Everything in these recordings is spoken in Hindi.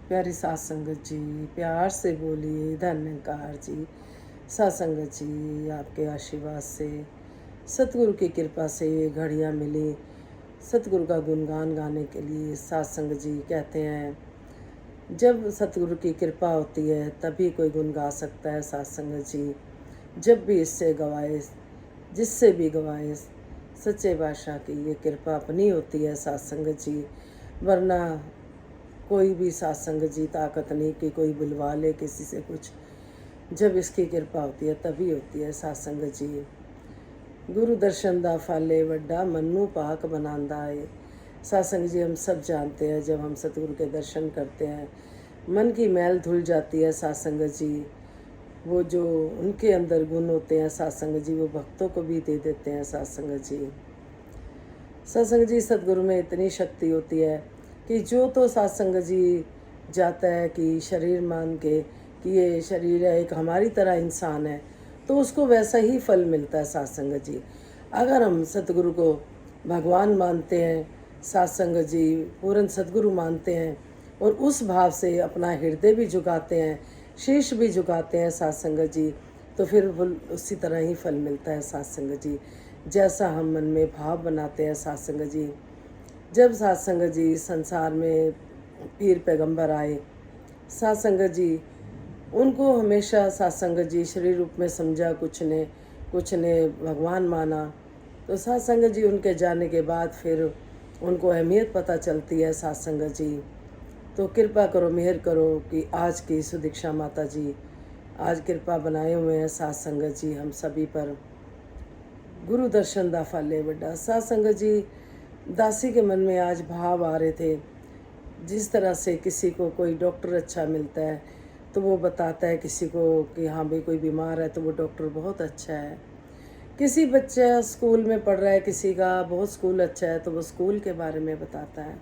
प्यारी सात संगत जी, प्यार से बोलिए धन्यकार जी। सात संगत जी, आपके आशीर्वाद से, सतगुरु की कृपा से ये घड़ियाँ मिली सतगुरु का गुणगान गाने के लिए। सात संगत जी कहते हैं, जब सतगुरु की कृपा होती है तभी कोई गुण गा सकता है। सात संगत जी, जब भी इससे गवाए, जिससे भी गवाए, सच्चे बादशाह की ये कृपा अपनी होती है। सात संगत जी, वरना कोई भी सत्संग जी ताकत नहीं कि कोई बुलवा ले किसी से कुछ। जब इसकी कृपा होती है तभी होती है। सत्संग जी, गुरु दर्शन दा फाले वड्डा मन्नू पाक बनांदा है। सत्संग जी, हम सब जानते हैं जब हम सतगुरु के दर्शन करते हैं मन की मैल धुल जाती है। सत्संग जी, वो जो उनके अंदर गुण होते हैं सत्संग जी, वो भक्तों को भी दे देते हैं। सत्संग जी, सत्संग जी, सतगुरु में इतनी शक्ति होती है कि जो तो सत्संग जी जाता है कि शरीर मान के कि ये शरीर है, एक हमारी तरह इंसान है, तो उसको वैसा ही फल मिलता है। सत्संग जी, अगर हम सतगुरु को भगवान मानते हैं, सत्संग जी पूर्ण सतगुरु मानते हैं और उस भाव से अपना हृदय भी झुकाते हैं, शीश भी झुकाते हैं सत्संग जी, तो फिर वो उसी तरह ही फल मिलता है। सत्संग जी, जैसा हम मन में भाव बनाते हैं। सत्संग जी, जब सत्संग जी संसार में पीर पैगंबर आए, सत्संग जी उनको हमेशा सत्संग जी शरीर रूप में समझा, कुछ ने भगवान माना। तो सत्संग जी उनके जाने के बाद फिर उनको अहमियत पता चलती है। सत्संग जी, तो कृपा करो, मेहर करो कि आज की सुदीक्षा माता जी आज कृपा बनाए हुए हैं सत्संग जी हम सभी पर। गुरु दर्शन दा फाले वड्डा। सत्संग जी, दासी के मन में आज भाव आ रहे थे। जिस तरह से किसी को कोई डॉक्टर अच्छा मिलता है तो वो बताता है किसी को कि हाँ भाई कोई बीमार है तो वो डॉक्टर बहुत अच्छा है। किसी बच्चा स्कूल में पढ़ रहा है, किसी का बहुत स्कूल अच्छा है तो वो स्कूल के बारे में बताता है।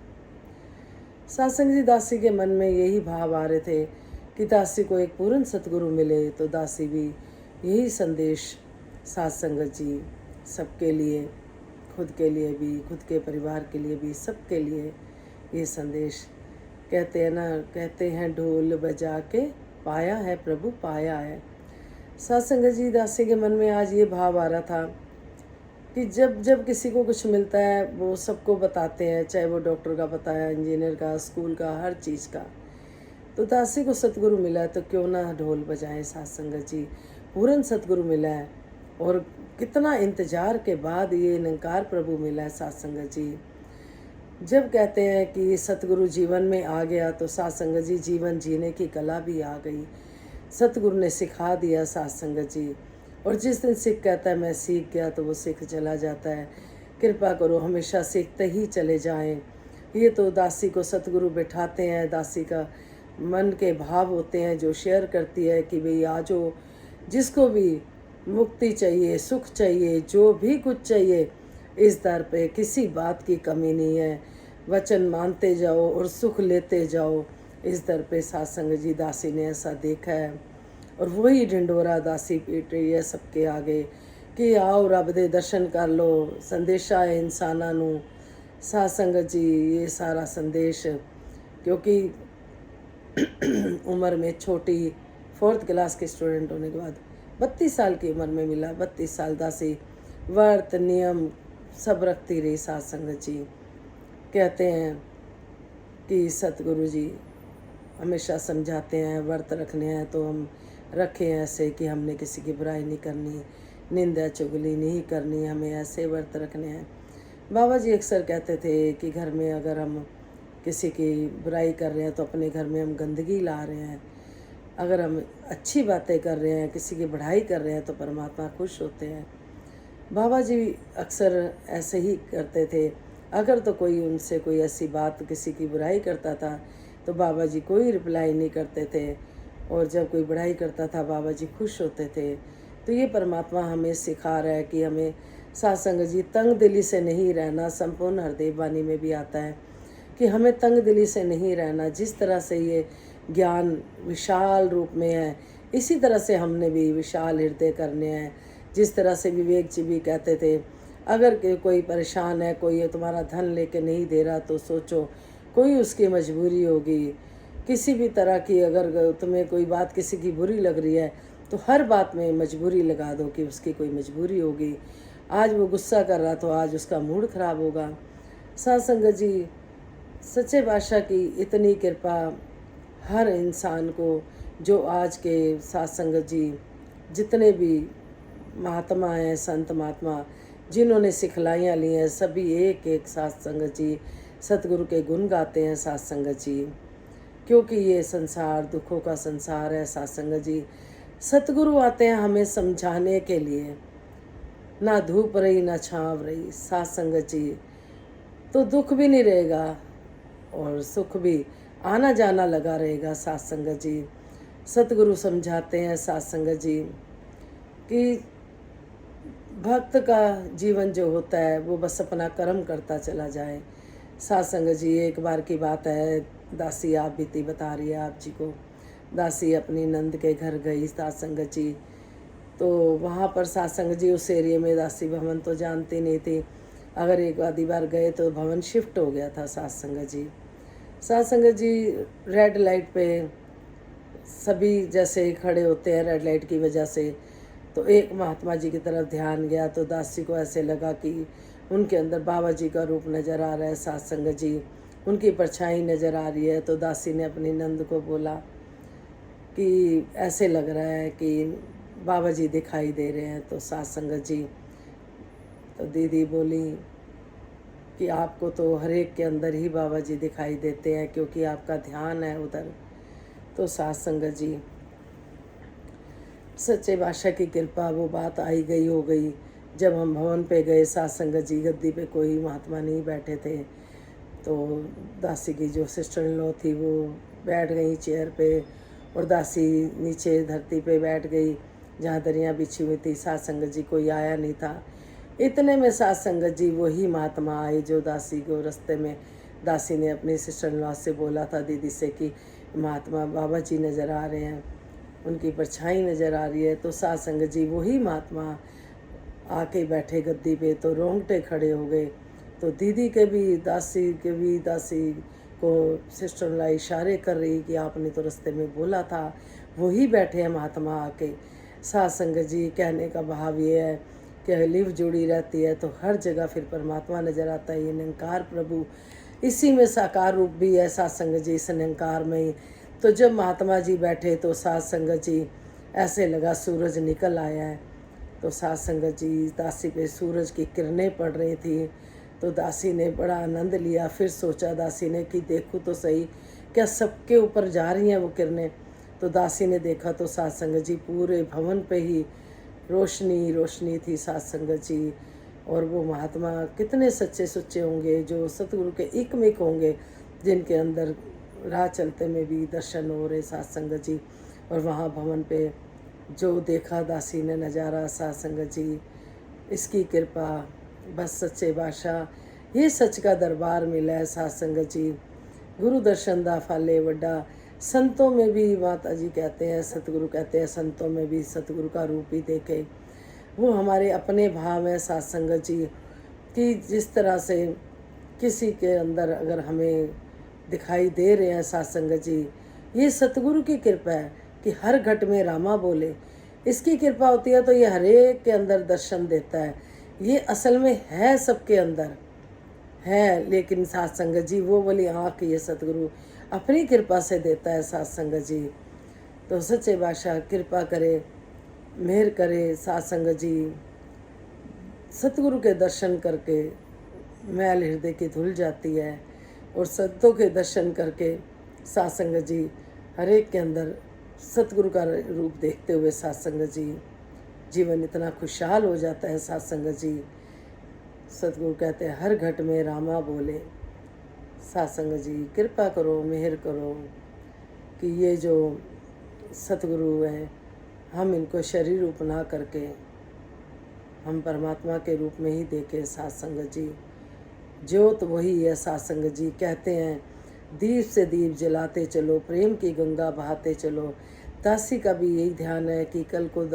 सत्संग जी, दासी के मन में यही भाव आ रहे थे कि दासी को एक पूर्ण सतगुरु मिले तो दासी भी यही संदेश सत्संग जी सबके लिए, खुद के लिए भी, खुद के परिवार के लिए भी, सबके लिए ये संदेश कहते हैं ना, कहते हैं ढोल बजा के पाया है प्रभु पाया है। सत्संग जी, दासी के मन में आज ये भाव आ रहा था कि जब जब किसी को कुछ मिलता है वो सबको बताते हैं, चाहे वो डॉक्टर का पता है, इंजीनियर का, स्कूल का, हर चीज़ का। तो दासी को सतगुरु मिला है तो क्यों ना ढोल बजाएं। सत्संग जी, पूर्ण सतगुरु मिला है और कितना इंतजार के बाद ये निरंकार प्रभु मिला है। सत्संग जी, जब कहते हैं कि सतगुरु जीवन में आ गया तो सत्संग जी जीवन जीने की कला भी आ गई। सतगुरु ने सिखा दिया सत्संग जी, और जिस दिन सिख कहता है मैं सीख गया तो वो सिख चला जाता है। कृपा करो हमेशा सीखते ही चले जाएं। ये तो दासी को सतगुरु बैठाते हैं, दासी का मन के भाव होते हैं जो शेयर करती है कि भाई आज जिसको भी मुक्ति चाहिए, सुख चाहिए, जो भी कुछ चाहिए, इस दर पे किसी बात की कमी नहीं है। वचन मानते जाओ और सुख लेते जाओ। इस दर पे सत्संग जी, दासी ने ऐसा देखा है और वही ढिंडोरा दासी पीट रही है सबके आगे कि आओ रब दे दर्शन कर लो। संदेशा है इंसाना नू। सत्संग जी, ये सारा संदेश क्योंकि उम्र में छोटी, 4th क्लास के स्टूडेंट होने के बाद 32 साल की उम्र में मिला। 32 साल दासी व्रत नियम सब रखती रही। सत्संग जी कहते हैं कि सतगुरु जी हमेशा समझाते हैं व्रत रखने हैं तो हम रखें ऐसे कि हमने किसी की बुराई नहीं करनी, निंदा चुगली नहीं करनी, हमें ऐसे व्रत रखने हैं। बाबा जी अक्सर कहते थे कि घर में अगर हम किसी की बुराई कर रहे हैं तो अपने घर में हम गंदगी ला रहे हैं। अगर हम अच्छी बातें कर रहे हैं, किसी की बढ़ाई कर रहे हैं तो परमात्मा खुश होते हैं। बाबा जी अक्सर ऐसे ही करते थे। अगर तो कोई उनसे कोई ऐसी बात, किसी की बुराई करता था तो बाबा जी कोई रिप्लाई नहीं करते थे, और जब कोई बढ़ाई करता था बाबा जी खुश होते थे। तो ये परमात्मा हमें सिखा रहा है कि हमें सत्संग जी तंग दिली से नहीं रहना। संपूर्ण हरदेव वाणी में भी आता है कि हमें तंग दिली से नहीं रहना। जिस तरह से ये ज्ञान विशाल रूप में है, इसी तरह से हमने भी विशाल हृदय करने हैं। जिस तरह से विवेक जी भी कहते थे, अगर कोई परेशान है, कोई तुम्हारा धन लेके नहीं दे रहा तो सोचो कोई उसकी मजबूरी होगी। किसी भी तरह की अगर तुम्हें कोई बात किसी की बुरी लग रही है तो हर बात में मजबूरी लगा दो कि उसकी कोई मजबूरी होगी। आज वो गुस्सा कर रहा तो आज उसका मूड खराब होगा। साध संगत जी, सच्चे बादशाह की इतनी कृपा हर इंसान को, जो आज के साध संगत जी जितने भी महात्मा हैं, संत महात्मा जिन्होंने सिखलाइयाँ ली हैं, सभी एक एक साध संगत जी सतगुरु के गुण गाते हैं साध संगत जी, क्योंकि ये संसार दुखों का संसार है साध संगत जी। सतगुरु आते हैं हमें समझाने के लिए, ना धूप रही ना छाँव रही साध संगत जी, तो दुख भी नहीं रहेगा और सुख भी आना जाना लगा रहेगा साध संगत जी। सतगुरु समझाते हैं साध संगत जी कि भक्त का जीवन जो होता है वो बस अपना कर्म करता चला जाए। साध संगत जी, एक बार की बात है, दासी आप बीती बता रही है आप जी को। दासी अपनी नंद के घर गई साध संगत जी, तो वहाँ पर साध संगत जी उस एरिया में दासी भवन तो जानती नहीं थी, अगर एक आधी बार गए तो भवन शिफ्ट हो गया था साध संगत जी। साध संगत जी रेड लाइट पे सभी जैसे खड़े होते हैं रेड लाइट की वजह से, तो एक महात्मा जी की तरफ ध्यान गया तो दासी को ऐसे लगा कि उनके अंदर बाबा जी का रूप नज़र आ रहा है साध संगत जी, उनकी परछाई नज़र आ रही है। तो दासी ने अपनी नंद को बोला कि ऐसे लग रहा है कि बाबा जी दिखाई दे रहे हैं। तो साध संगत जी, तो दीदी बोली कि आपको तो हर एक के अंदर ही बाबा जी दिखाई देते हैं क्योंकि आपका ध्यान है उधर। तो साध संगत जी, सच्चे बादशाह की कृपा वो बात आई गई हो गई। जब हम भवन पे गए साध संगत जी, गद्दी पे कोई महात्मा नहीं बैठे थे, तो दासी की जो सिस्टर इन लॉ थी वो बैठ गई चेयर पे और दासी नीचे धरती पे बैठ गई जहाँ दरियाँ बिछी हुई थी। साध संगत जी कोई आया नहीं था। इतने में साध संगत जी वही महात्मा आए जो दासी को रास्ते में, दासी ने अपनी सिस्टर इन लॉ से बोला था दीदी से कि महात्मा बाबा जी नज़र आ रहे हैं, उनकी परछाई नज़र आ रही है। तो साध संगत जी वही महात्मा आके बैठे गद्दी पे, तो रोंगटे खड़े हो गए। तो दीदी के भी दासी को सिस्टर ला इशारे कर रही कि आपने तो रास्ते में बोला था, वही बैठे हैं महात्मा आके। साध संगत जी, कहने का भाव ये है कि लिव जुड़ी रहती है तो हर जगह फिर परमात्मा नज़र आता है। ये निरंकार प्रभु इसी में साकार रूप भी है साध संगत जी, इस निरंकार में ही। तो जब महात्मा जी बैठे तो साध संगत जी ऐसे लगा सूरज निकल आया है। तो साध संगत जी, दासी पे सूरज की किरणें पड़ रही थी, तो दासी ने बड़ा आनंद लिया। फिर सोचा दासी ने कि देखूँ तो सही क्या सबके ऊपर जा रही हैं वो किरणें। तो दासी ने देखा तो साध संगत जी पूरे भवन पे ही रोशनी रोशनी थी साध संगत जी। और वो महात्मा कितने सच्चे सुच्चे होंगे जो सतगुरु के एकमिक होंगे, जिनके अंदर राह चलते में भी दर्शन हो रहे साध संगत जी। और वहाँ भवन पे जो देखा दासी ने नज़ारा साध संगत जी, इसकी कृपा बस सच्चे बादशाह ये सच का दरबार मिला है साध संगत जी। गुरु दर्शन दा फाले वड्डा, संतों में भी माता जी कहते हैं, सतगुरु कहते हैं संतों में भी सतगुरु का रूप ही देखे। वो हमारे अपने भाव हैं साध संगत जी कि जिस तरह से किसी के अंदर अगर हमें दिखाई दे रहे हैं साध संगत जी, ये सतगुरु की कृपा है कि हर घट में रामा बोले। इसकी कृपा होती है तो ये हर एक के अंदर दर्शन देता है। ये असल में है सबके अंदर है, लेकिन साध संगत जी वो बोली आँख ये सतगुरु अपनी कृपा से देता है साध संगत जी। तो सच्चे बादशाह कृपा करे, मेहर करे साध संगत जी। सतगुरु के दर्शन करके मैल हृदय की धुल जाती है और संतों के दर्शन करके साध संगत जी हर एक के अंदर सतगुरु का रूप देखते हुए साध संगत जी जीवन इतना खुशहाल हो जाता है साध संगत जी। सतगुरु कहते हैं हर घट में रामा बोले। साध संगत जी कृपा करो, मेहर करो कि ये जो सतगुरु हैं हम इनको शरीर रूप ना करके हम परमात्मा के रूप में ही देखें साध संगत जी। ज्योत वही है साध संगत जी, कहते हैं दीप से दीप जलाते चलो, प्रेम की गंगा बहाते चलो। दासी का भी यही ध्यान है कि कल को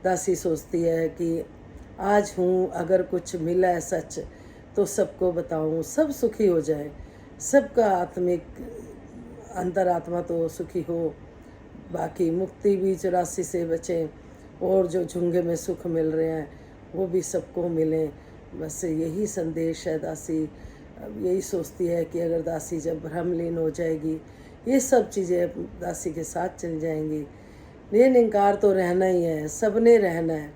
दासी सोचती है कि आज हूँ, अगर कुछ मिला है सच तो सबको बताऊँ, सब सुखी हो जाए, सबका आत्मिक अंतरात्मा तो सुखी हो, बाकी मुक्ति भी 84 से बचे, और जो झुंगे में सुख मिल रहे हैं वो भी सबको मिले। बस यही संदेश है। दासी अब यही सोचती है कि अगर दासी जब भ्रमलीन हो जाएगी, ये सब चीज़ें दासी के साथ चल जाएंगी। ये निंकार तो रहना ही है, सबने रहना है,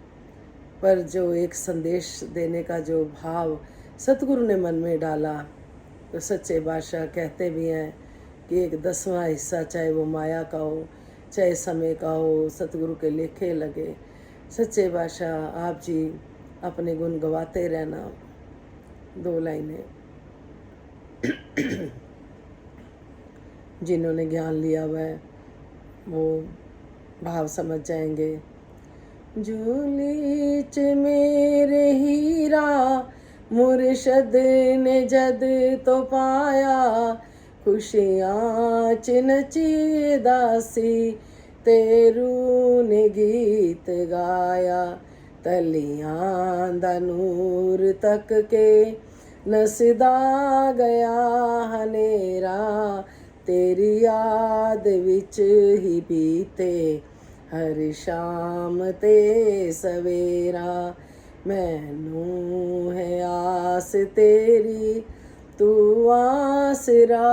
पर जो एक संदेश देने का जो भाव सतगुरु ने मन में डाला, तो सच्चे बादशाह कहते भी हैं कि एक 10वां हिस्सा चाहे वो माया का हो, चाहे समय का हो, सतगुरु के लेखे लगे। सच्चे बादशाह आप जी अपने गुण गवाते रहना। 2 लाइनें जिन्होंने ज्ञान लिया हुआ है वो भाव समझ जाएंगे। झोली मेरे हीरा मुर्शद ने जद तो पाया, खुशियाँ चिनची दासी तेरू ने गीत गाया। तलियां दा नूर तक के नसदा गया हनेरा, तेरी याद विच ही बीते हर शाम ते सवेरा। मैनू है आस तेरी तू आसरा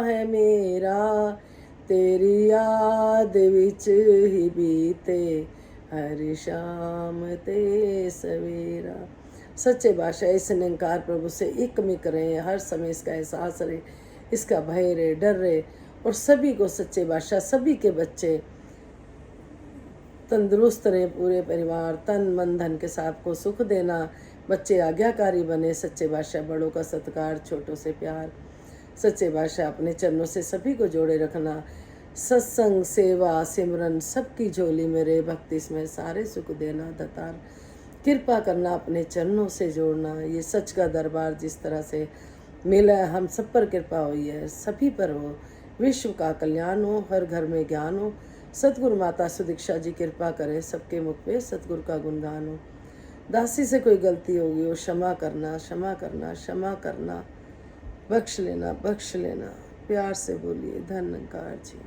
है मेरा, तेरी याद विच ही बीते हर शाम ते सवेरा। सच्चे बादशाह इस निरंकार प्रभु से एक मिक रहे, हर समय इसका एहसास रहे, इसका भय रहे, डर रहे, और सभी को सच्चे बादशाह सभी के बच्चे तंदुरुस्त रहे, पूरे परिवार तन मन धन के साथ को सुख देना, बच्चे आज्ञाकारी बने। सच्चे बादशाह बड़ों का सत्कार, छोटों से प्यार। सच्चे बादशाह अपने चरणों से सभी को जोड़े रखना। सत्संग सेवा सिमरन सबकी झोली में रहे, भक्ति इसमें सारे सुख देना दातार। कृपा करना, अपने चरणों से जोड़ना। ये सच का दरबार जिस तरह से मिला है, हम सब पर कृपा हुई है, सभी पर हो। विश्व का कल्याण हो, हर घर में ज्ञान हो। सतगुरु माता सुदीक्षा जी कृपा करें, सबके मुख पे सतगुरु का गुणगान हो। दासी से कोई गलती होगी हो, क्षमा करना, क्षमा करना, क्षमा करना, बख्श लेना, बख्श लेना। प्यार से बोलिए धन निरंकार जी।